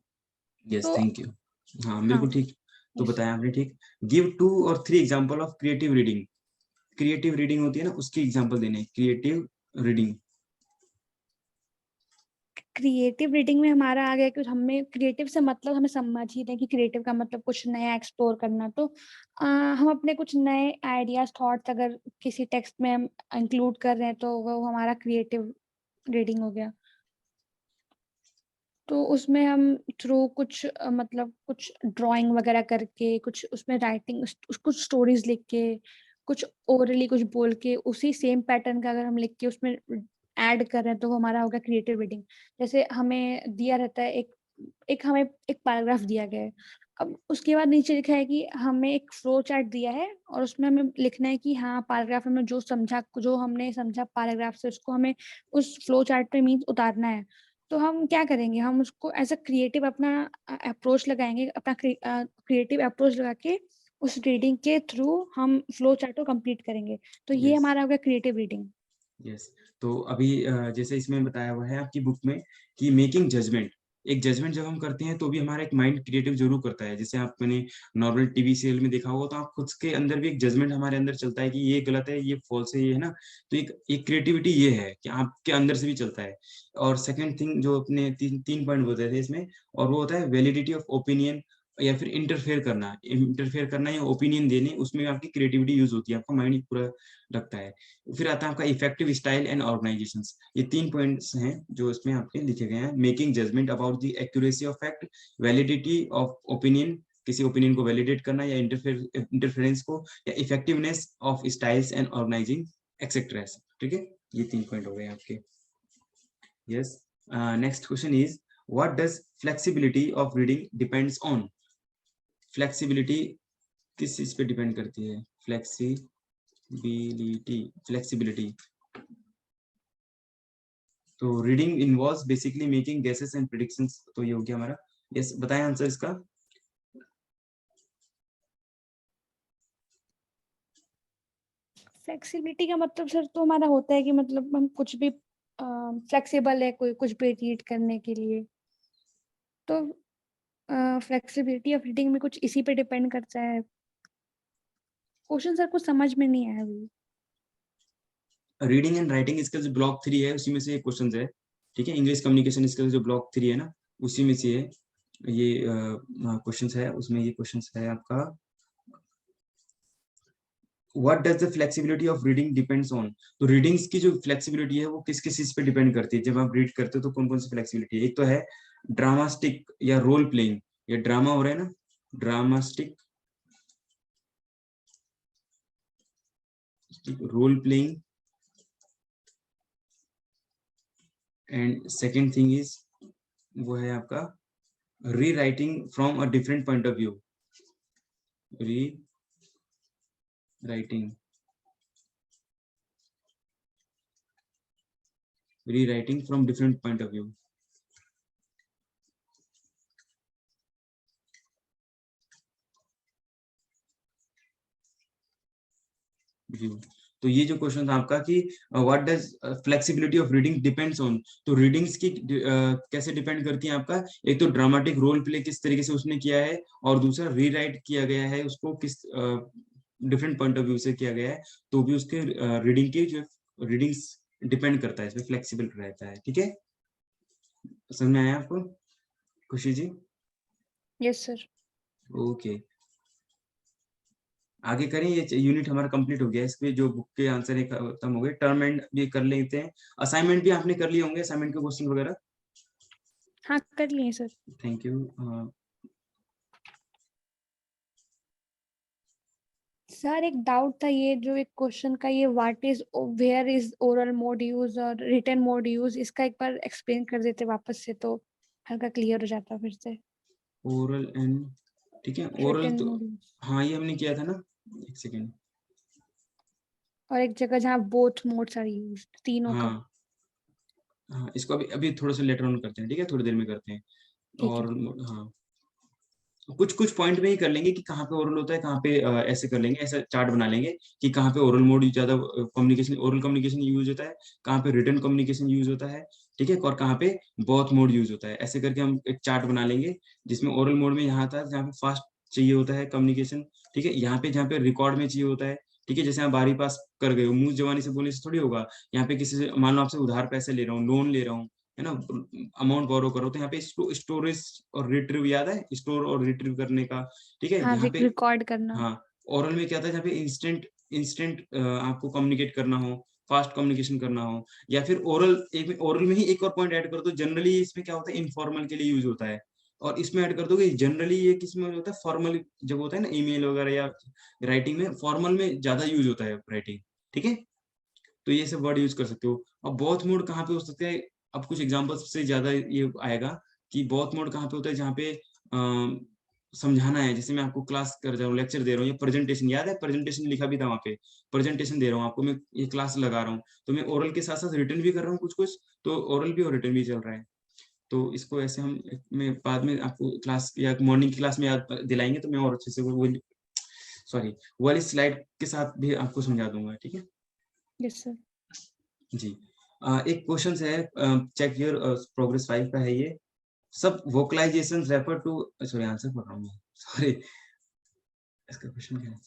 यस, तो थैंक यू। हाँ, हाँ, बिल्कुल ठीक। तो यस। बताया आपने, ठीक। गिव 2 और 3 example of creative reading. Creative reading होती है ना, उसकी एग्जांपल देने। Creative reading. क्रिएटिव रीडिंग में हमारा आ गया कि हमें क्रिएटिव से मतलब हमें समझ ही रहे कि क्रिएटिव का मतलब कुछ नया एक्सप्लोर करना। तो हम अपने कुछ नए आइडियाज थॉट्स अगर किसी टेक्स्ट में हम इंक्लूड कर रहे हैं, तो वो हमारा क्रिएटिव रीडिंग हो गया। तो उसमें हम थ्रू कुछ मतलब कुछ ड्राइंग वगैरह करके, कुछ उसमें राइटिंग, कुछ स्टोरीज लिख के, कुछ ओरली कुछ बोल के, उसी सेम पैटर्न का अगर हम लिख के उसमें ऐड कर रहे हैं, तो वो हमारा होगा क्रिएटिव रीडिंग। जैसे हमें दिया रहता है हमें एक पैराग्राफ दिया गया है। अब उसके बाद नीचे लिखा है कि हमें एक फ्लो चार्ट दिया है, और उसमें हमें लिखना है कि हाँ पैराग्राफ में जो हमने समझा पैराग्राफ से, उसको हमें उस फ्लो चार्ट पे मीन्स उतारना है। तो हम क्या करेंगे, हम उसको एज अ क्रिएटिव अपना अप्रोच लगाएंगे, अपना क्रिएटिव अप्रोच लगा के उस रीडिंग के थ्रू हम फ्लो चार्ट को कंप्लीट करेंगे। तो ये यस, हमारा हो गया क्रिएटिव रीडिंग। यस। तो अभी जैसे इसमें बताया हुआ है आपकी बुक में कि मेकिंग जजमेंट, एक जजमेंट जब हम करते हैं तो भी हमारा एक माइंड क्रिएटिव जरूर करता है। जैसे आपने नॉर्मल टीवी सीरियल में देखा होगा, तो आप खुद के अंदर भी एक जजमेंट हमारे अंदर चलता है कि ये गलत है, ये फॉल्स है, ये है ना। तो एक क्रिएटिविटी ये है कि आपके अंदर से भी चलता है। और सेकंड थिंग जो अपने तीन पॉइंट बताए थे इसमें, और वो होता है वैलिडिटी ऑफ ओपिनियन, या फिर इंटरफेयर करना या ओपिनियन देने, उसमें आपकी क्रिएटिविटी यूज होती है, आपका माइंड पूरा लगता है। फिर आता है आपका इफेक्टिव स्टाइल एंड ऑर्गेनाइजेशंस। ये 3 पॉइंट्स हैं जो इसमें आपके लिखे गए हैं। Making judgement about the accuracy of fact, validity of opinion, किसी ओपिनियन को वैलिडेट करना या इंटरफेरेंस को, या effectiveness of styles and organising etcetera. ठीक है, ये 3 पॉइंट हो गए आपके। Yes. Next question is, what does flexibility of reading depends on. Flexibility किस चीज पे डिपेंड करती है? फ्लेक्सिबिलिटी। तो reading involves basically making guesses and predictions. तो ये हो गया हमारा। यस, बताएं आंसर इसका। फ्लेक्सिबिलिटी का मतलब सर तो हमारा होता है कि मतलब हम कुछ भी फ्लेक्सिबल है कोई कुछ भी रीड करने के लिए। तो फ्लेक्सिबिलिटी ऑफ रीडिंग में कुछ इसी पे डिपेंड करता है। क्वेश्चन सर कुछ समझ में नहीं आया अभी। Reading and writing skills block 3 है, उसी में से क्वेश्चन है। ठीक है, इंग्लिश कम्युनिकेशन स्किल्स जो ब्लॉक 3 है ना, उसी में से है ये क्वेश्चन है। उसमें ये क्वेश्चन है आपका, what does the flexibility of reading depends on. तो रीडिंग्स की जो फ्लेक्सिबिलिटी है वो किस किस चीज पे डिपेंड करती है? जब आप रीड करते हो तो कौन कौन सी फ्लेक्सिबिलिटी है? एक तो है ड्रामास्टिक या रोल प्लेइंग, या ड्रामा हो रहा है ना, dramatic role playing. And second thing is, वो है आपका rewriting from a different point of view. Rewriting from different point of view. View. तो ये जो क्वेश्चन था आपका कि what does flexibility of reading depends on, तो रीडिंग्स की कैसे डिपेंड करती है आपका? एक तो ड्रामेटिक रोल प्ले किस तरीके से उसने किया है, और दूसरा रीराइट किया गया है उसको किस डिफरेंट पॉइंट ऑफ व्यू से किया गया है, तो भी उसके रीडिंग की जो रीडिंग्स डिपेंड करता है, इसमें फ्लेक्सिबल रहता है। ठीक है, समझ में आया आपको खुशी जी? Yes sir. ओके, आगे करें। ये यूनिट हमारा कंप्लीट हो गया। इसके जो बुक के आंसर है खत्म हो गए। टर्म एंड भी कर लेते हैं। असाइनमेंट भी आपने कर लिए होंगे, असाइनमेंट के क्वेश्चन वगैरह। हाँ कर लिए सर। Thank you. सर एक डाउट था, ये जो एक क्वेश्चन का ये what is where is oral mode use और रिटन मोड यूज, इसका एक बार एक्सप्लेन कर देते वापस से तो हल्का क्लियर हो जाता फिर से। ओरल एंड, ठीक है, ओरल रिटन तो मोड यूज हाँ ये हमने किया था ना, एक सेकेंड। और एक जगह जहाँ बोथ मोड्स आर यूज्ड, तीनों का। हाँ हाँ, इसको अभी अभी थोड़ा सा लेटर ऑन करते हैं, ठीक है, थोड़ी देर में करते हैं। ठीक है। और हाँ, कुछ कुछ पॉइंट में ही कर लेंगे कि कहाँ पे ओरल होता है, कहाँ पे ऐसे कर लेंगे, ऐसा चार्ट बना लेंगे कि कहाँ पे ओरल मोड ज्यादा कम्युनिकेशन, ओरल कम्युनिकेशन यूज होता है, कहाँ पे रिटन कम्युनिकेशन यूज होता है, ठीक है, और कहाँ पे बोथ मोड यूज होता है। ऐसे करके हम एक चार्ट बना लेंगे जिसमें ओरल मोड में यहाँ था जहाँ पे फास्ट चाहिए होता है कम्युनिकेशन, ठीक है, यहाँ पे जहाँ पे रिकॉर्ड में चाहिए होता है, ठीक है, जैसे आप बारी पास कर गए हो, मुंह जवानी से बोलने से थोड़ी होगा। यहाँ पे किसी से मान लो आपसे उधार पैसे ले रहा हूँ, लोन ले रहा हूँ, है ना, अमाउंट बोरो करो, तो यहाँ पे स्टोरेज और रिट्रीव, याद है स्टोर और रिट्रीव करने का, ठीक है, हाँ, यहाँ पे। रिकॉर्ड करना। हाँ, ओरल में क्या था, जहाँ पे इंस्टेंट इंस्टेंट आपको कम्युनिकेट करना हो, फास्ट कम्युनिकेशन करना हो, या फिर ओरल, एक ओरल में ही एक और पॉइंट ऐड कर दो, जनरली इसमें क्या होता है, इनफॉर्मल के लिए यूज होता है, और इसमें ऐड कर दोगे जनरली, ये किस में होता है, फॉर्मल जब होता है ना, ईमेल वगैरह या राइटिंग में, फॉर्मल में ज्यादा यूज होता है राइटिंग, ठीक है, तो ये सब वर्ड यूज कर सकते हो। अब बोथ मोड कहाँ पे हो सकते हैं, अब कुछ एग्जांपल्स से ज्यादा ये आएगा कि बोथ मोड कहाँ पे होता है, जहाँ पे समझाना है, जैसे मैं आपको क्लास कर रहा हूँ, लेक्चर दे रहा हूँ, या प्रेजेंटेशन, याद है प्रेजेंटेशन लिखा भी था वहाँ पे, प्रेजेंटेशन दे रहा हूँ आपको मैं, ये क्लास लगा रहा हूँ, तो मैं ओरल के साथ साथ रिटर्न भी कर रहा हूँ कुछ कुछ, तो ओरल भी और रिटर्न भी चल रहा है। तो इसको ऐसे हम, मैं बाद में आपको क्लास या मॉर्निंग की क्लास में याद दिलाएंगे, तो मैं और अच्छे से वो सॉरी वाली स्लाइड के साथ भी आपको समझा दूंगा, ठीक है यस सर। जी। एक क्वेश्चन है, चेक योर प्रोग्रेस 5 का है ये, subvocalisation refer to, sorry answer पढ़ रहा हूँ मैं, सॉरी, इसका क्वेश्चन क्या है,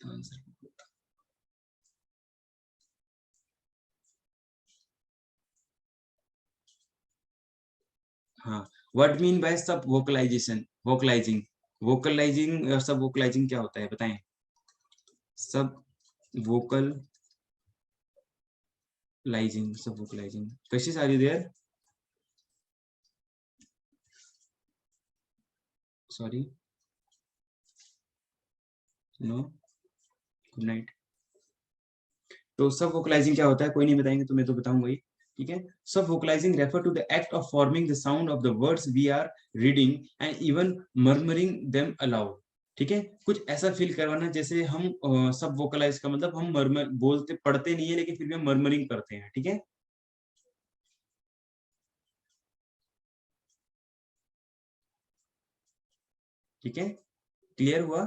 तो आंसर, हाँ, व्हाट मीन बाय सब वोकलाइजेशन, वोकलाइजिंग, वोकलाइजिंग सब वोकलाइजिंग क्या होता है बताएं, सब वोकलाइजिंग, सब वोकलाइजिंग, कैसे are you there, sorry, no, good night. तो सब वोकलाइजिंग क्या होता है, कोई नहीं बताएंगे तो मैं तो बताऊंगा ही, ठीक है। Subvocalising refer to the act of forming the sound of the words we are reading and even murmuring them aloud, ठीक है, कुछ ऐसा फील करवाना जैसे हम सब वोकलाइज का मतलब हम मर्मर बोलते पढ़ते नहीं है लेकिन फिर भी हम मर्मरिंग करते हैं, ठीक है, ठीक है, क्लियर हुआ।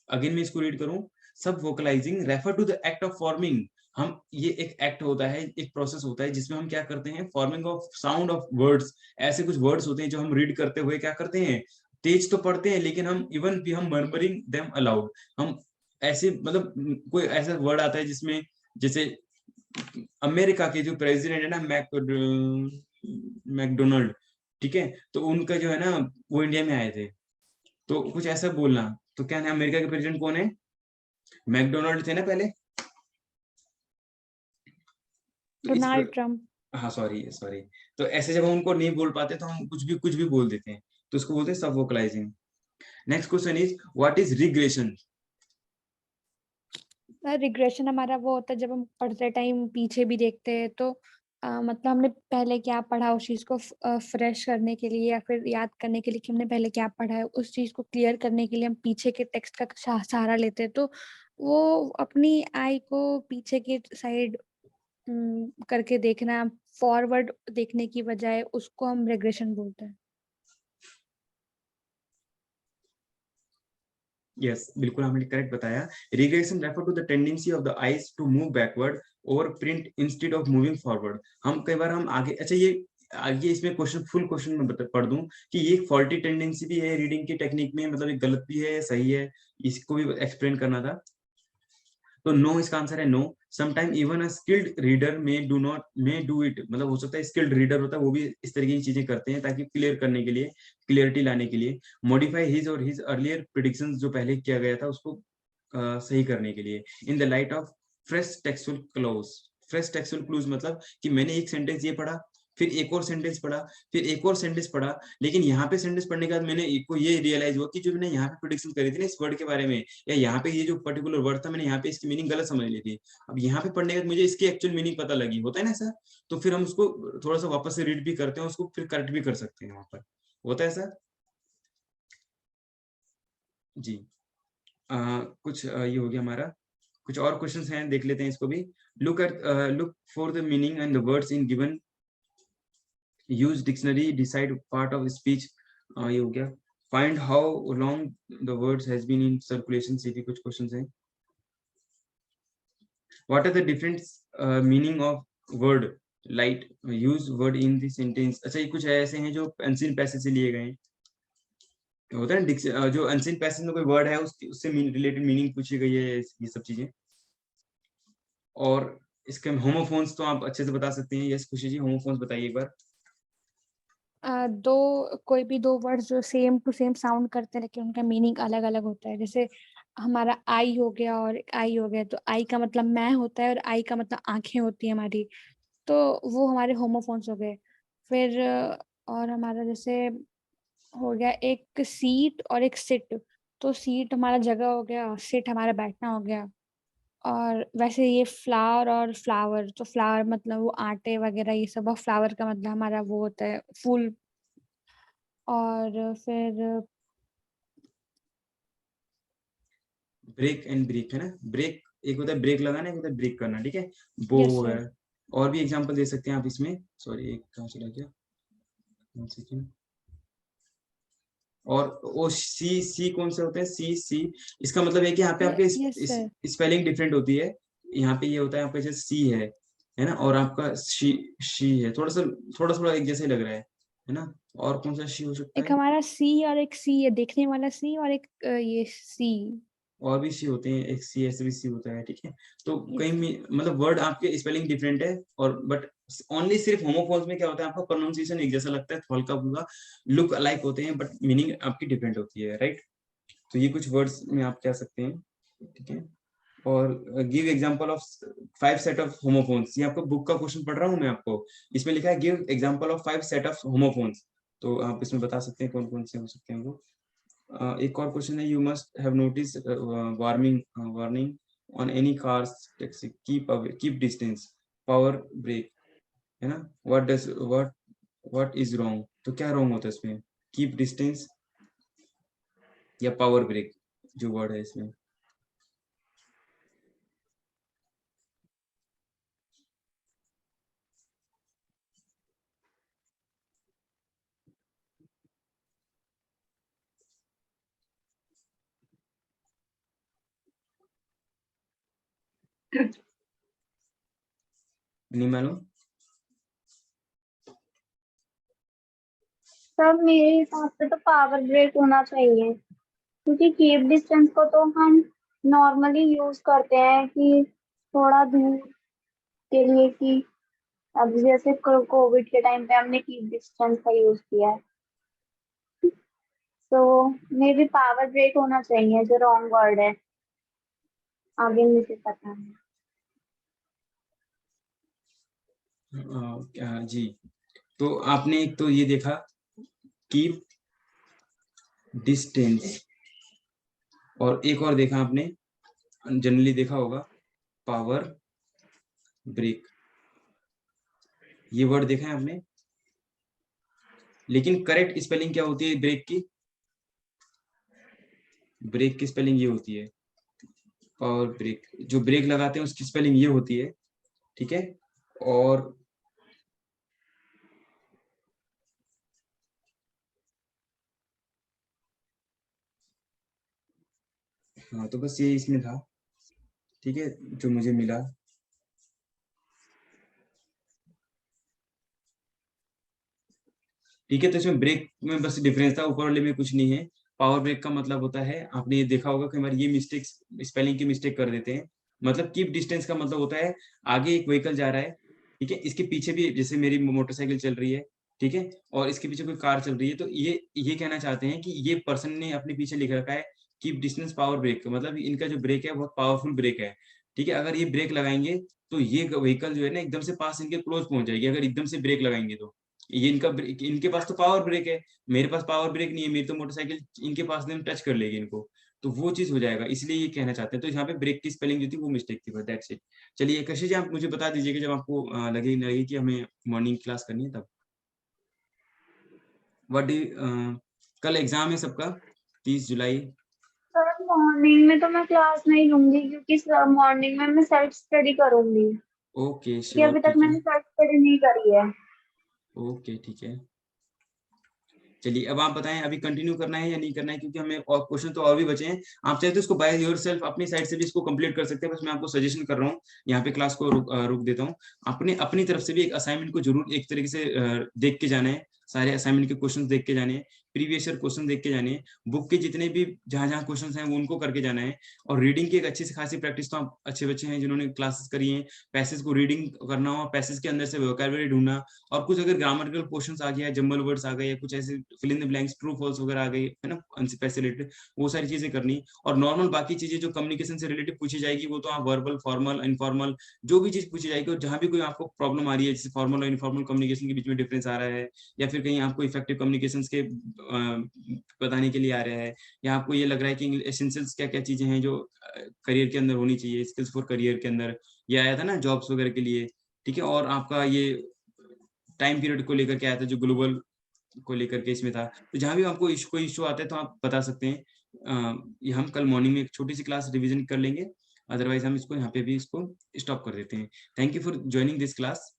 अगेन मैं इसको रीड करूं, subvocalising refer to the act of forming, हम ये एक एक्ट होता है, एक प्रोसेस होता है जिसमें हम क्या करते हैं, forming of sound of words, ऐसे कुछ वर्ड्स होते हैं जो हम रीड करते हुए क्या करते हैं, तेज तो पढ़ते हैं लेकिन हम इवन भी हम मर्मरिंग देम अलाउड, हम ऐसे मतलब कोई ऐसा वर्ड आता है जिसमें, जैसे अमेरिका के जो प्रेसिडेंट है ना, मैकडोनाल्ड, ठीक है, तो उनका जो है ना, वो इंडिया में आए थे, तो कुछ ऐसा बोलना, तो क्या है, अमेरिका के प्रेसिडेंट कौन है, मैकडोनाल्ड थे ना पहले, तो इस डोनाल्ड ट्रम्प। हाँ सॉरी सॉरी, तो ऐसे जब हम उनको नहीं बोल पाते तो हम कुछ भी बोल देते हैं, तो उसको बोलते हैं subvocalising. Next question is what is regression, regression हमारा वो होता है जब हम पढ़ते टाइम पीछे भी देखते हैं तो मतलब हमने पहले क्या पढ़ा उस चीज को फ्रेश करने के लिए या फिर याद करने के लिए कि हमने पहले क्या पढ़ा है, उस चीज को क्लियर करने के लिए हम पीछे के टेक्स्ट का सहारा लेते हैं, तो वो अपनी आई को पीछे की साइड करके देखना, फॉरवर्ड देखने की बजाय, उसको हम रिग्रेशन बोलते हैं। यस बिल्कुल आपने करेक्ट बताया, regression refer to the tendency of the eyes to move backward और print instead of moving forward, हम कई बार हम आगे, अच्छा ये आगे इसमें क्वेश्चन, फुल क्वेश्चन में पढ़ दूं कि ये एक फॉल्टी टेंडेंसी भी है रीडिंग की टेक्निक में, मतलब एक गलत भी है सही है, इसको भी एक्सप्लेन करना था, तो नो इसका आंसर है no, sometime even a skilled reader may do it, मतलब हो सकता है स्किल्ड रीडर होता है वो भी इस तरीके की चीजें करते हैं ताकि क्लियर करने के लिए, क्लियरिटी लाने के लिए, मॉडिफाई हिज और हिज अर्लियर प्रिडिक्शंस जो पहले किया गया था उसको सही करने के लिए, in the light of fresh textual close, fresh textual clues मतलब कि मैंने एक सेंटेंस ये पढ़ा, फिर एक और सेंटेंस पढ़ा, फिर एक और सेंटेंस पढ़ा, लेकिन यहाँ पे सेंटेंस पढ़ने के बाद मैंने को ये रियलाइज हुआ कि जो मैंने यहाँ पे प्रेडिक्शन करी थी ना इस वर्ड के बारे में, या यहाँ पे ये जो पर्टिकुलर वर्ड था मैंने यहाँ पे इसकी मीनिंग गलत समझ ली थी। अब यहाँ पे पढ़ने के बाद मुझे इसकी एक्चुअल मीनिंग पता लगी, होता है ना ऐसा, तो फिर हम उसको थोड़ा सा वापस से रीड भी करते हैं, उसको फिर करेक्ट भी कर सकते हैं वहां पर, होता है ऐसा जी। कुछ ये हो गया हमारा, कुछ और क्वेश्चंस हैं देख लेते हैं इसको भी। Look for the meaning and the words in given, use dictionary, decide part of speech, ये हो गया। Find how long the words has been in circulation, से भी कुछ क्वेश्चंस हैं। What are the different meaning of word light, use word in the sentence. अच्छा, ये कुछ ऐसे हैं जो एंशिएंट पैसेज से लिए गए हैं, होता है ना जो अनसीन पैसेज में कोई वर्ड है उससे रिलेटेड मीनिंग पूछी गई है, ये सब चीजें। और इसके होमोफोन्स तो आप अच्छे से बता सकते हैं। यस खुशी जी, होमोफोन्स बताइए एक बार। कोई भी दो वर्ड्स जो सेम टू सेम साउंड करते हैं लेकिन उनका मीनिंग अलग अलग होता है, जैसे हमारा आई हो गया और आई हो गया, तो आई का मतलब मैं होता है और आई का मतलब आंखें होती है हमारी, तो वो हमारे होमोफोन्स हो गए। फिर और हमारा जैसे हो गया एक सीट और एक सिट, तो सीट हमारा जगह हो गया, सिट हमारा बैठना हो गया। और वैसे ये फ्लावर और फ्लावर, तो फ्लावर मतलब वो आटे वगैरह ये सब, और फ्लावर का मतलब हमारा वो होता है फूल। और फिर ब्रेक एंड ब्रेक है ना, ब्रेक एक होता है ब्रेक लगाना, एक होता है ब्रेक करना, ठीक है, वो यस है। सर। और भी एग्जांपल दे सकते हैं आप इसमें, सॉरी एक कहाँ चला गया, 1 सेकंड। और वो सी कौन से होते हैं, सी इसका मतलब है कि यहाँ पे यस सर। आपके स्पेलिंग डिफरेंट होती है। यहाँ पे ये होता है आपका जैसे सी है ना, और आपका शी है, थोड़ा एक जैसे लग रहा है ना। और कौन सी हो सकता एक है, हमारा सी और एक सी है, देखने वाला सी, और एक ये सी। और भी सी होते हैं, एक सी ऐसे भी सी होता है, ठीक है। तो कहीं यस। मतलब वर्ड आपके स्पेलिंग डिफरेंट है, और बट ओनली सिर्फ होमोफोन्स में क्या होता है, आपका प्रोनाउंसिएशन एक जैसा लगता है, हल्का फुल्का लुक अलाइक होते हैं, बट मीनिंग आपकी डिफरेंट होती है, राइट। तो ये कुछ वर्ड्स में आप कह सकते हैं, ठीक है। और give example of 5 set of homophones, ये आपको बुक का क्वेश्चन पढ़ रहा हूँ मैं आपको, इसमें लिखा है give example of 5 set of homophones, तो आप इसमें बता सकते हैं कौन कौन से हो सकते हैं वो। एक और क्वेश्चन है, you must have notice warning on any cars taxi, keep distance, power brake, है ना। व्हाट इज रॉन्ग, तो क्या रॉन्ग होता है इसमें, कीप डिस्टेंस या पावर ब्रेक जो वर्ड है इसमें। नहीं मालूम, सर मेरे हिसाब से तो पावर ब्रेक होना चाहिए, क्योंकि कीप डिस्टेंस को तो हम नॉर्मली यूज करते हैं कि थोड़ा दूर के लिए, कि अब जैसे कोविड के टाइम पे हमने कीप डिस्टेंस का यूज किया है, तो मे बी पावर ब्रेक होना चाहिए, जो रॉन्ग वर्ड है, आगे मुझे पता है। जी। तो आपने एक तो ये देखा कीप डिस्टेंस, और एक और देखा आपने, जनरली देखा होगा पावर ब्रेक, ये वर्ड देखा है आपने। लेकिन करेक्ट स्पेलिंग क्या होती है ब्रेक की, ब्रेक की स्पेलिंग ये होती है, पावर ब्रेक, जो ब्रेक लगाते हैं उसकी स्पेलिंग ये होती है, ठीक है। और हाँ, तो बस ये इसमें था, ठीक है, जो मुझे मिला। ठीक है, तो इसमें ब्रेक में बस डिफरेंस था, ऊपर वाले में कुछ नहीं है। पावर ब्रेक का मतलब होता है, आपने ये देखा होगा कि हमारी ये मिस्टेक्स, स्पेलिंग की मिस्टेक कर देते हैं। मतलब कीप डिस्टेंस का मतलब होता है आगे एक व्हीकल जा रहा है, ठीक है, इसके पीछे भी जैसे मेरी मोटरसाइकिल चल रही है, ठीक है, और इसके पीछे कोई कार चल रही है, तो ये कहना चाहते हैं कि ये पर्सन ने अपने पीछे लिख रखा है कीप डिस्टेंस पावर ब्रेक, मतलब इनका जो ब्रेक है बहुत पावरफुल ब्रेक है, ठीक है। अगर ये ब्रेक लगाएंगे तो ये व्हीकल जो है ना एकदम से पास इनके क्लोज पहुंच जाएगी अगर एकदम से ब्रेक लगाएंगे तो। ये इनके पास तो पावर ब्रेक है, मेरे पास पावर ब्रेक नहीं है, मेरी तो मोटरसाइकिल इनके पास एकदम टच कर लेगी इनको, तो वो चीज हो जाएगा, इसलिए ये कहना चाहते हैं। तो यहाँ पे ब्रेक की स्पेलिंग जो थी वो मिस्टेक थी, बस दैट्स इट। चलिए कशिश जी आप मुझे बता दीजिएगा जब आपको लगे कि हमें मॉर्निंग क्लास करनी है तब। व्हाट कल एग्जाम है सबका 30 जुलाई। सर मॉर्निंग में तो मैं क्लास नहीं लूंगी क्योंकि मॉर्निंग में मैं सेल्फ स्टडी करूंगी, ओके क्योंकि श्योर अभी तक ठीक है। मैंने सेल्फ स्टडी नहीं करी है। ओके ठीक है। चलिए अब आप बताएं अभी कंटिन्यू करना है या नहीं करना है, क्योंकि हमें और क्वेश्चन तो और भी बचे हैं। आप चाहे तो इसको बाय योरसेल्फ अपनी साइड से भी इसको कंप्लीट कर सकते हैं, बस मैं आपको सजेशन कर रहा हूँ, यहाँ पे क्लास को रुक देता हूँ। आपने अपनी तरफ से भी एक असाइनमेंट को जरूर एक तरीके से देख के जाना है, सारे असाइनमेंट के क्वेश्चन देख के जाने हैं, प्रीवियस ईयर क्वेश्चन देख के जाने हैं, बुक के जितने भी जहां जहां क्वेश्चन हैं वो उनको करके जाना है। और रीडिंग की एक अच्छी से खासी प्रैक्टिस, तो आप अच्छे बच्चे हैं जिन्होंने क्लासेस करी हैं, पैसेज को रीडिंग करना हो, पैसेज के अंदर से वोकैबुलरी ढूंढना, और कुछ अगर ग्रामटिकल पोर्शंस आ गया, जंबल वर्ड्स आ गए, या कुछ ऐसे fill in the blanks, true false वगैरह आ गई है ना, आंसर से रिलेटेड, वो सारी चीजें करनी। और नॉर्मल बाकी चीजें जो कम्युनिकेशन से रिलेटेड पूछी जाएगी वो तो आप वर्बल, फॉर्मल, इनफॉर्मल, जो भी चीज पूछी जाएगी, और जहां भी कोई आपको प्रॉब्लम आ रही है, जैसे फॉर्मल और इनफॉर्मल कम्युनिकेशन के बीच में डिफरेंस आ रहा है, या फिर कहीं आपको इफेक्टिव कम्युनिकेशन के बताने के लिए आ रहा है, या आपको ये लग रहा है कि एसेंशियल्स क्या क्या चीजें हैं जो करियर के अंदर होनी चाहिए, स्किल्स फॉर करियर के अंदर, ये आया था ना जॉब्स वगैरह के लिए, ठीक है। और आपका ये टाइम पीरियड को लेकर के आया था जो ग्लोबल को लेकर के इसमें था। तो जहां भी आपको कोई इशू आता है तो आप बता सकते हैं। ये हम कल मॉर्निंग में एक छोटी सी क्लास रिवीजन कर लेंगे, अदरवाइज हम इसको यहाँ पे भी इसको स्टॉप कर देते हैं। Thank you for joining this class.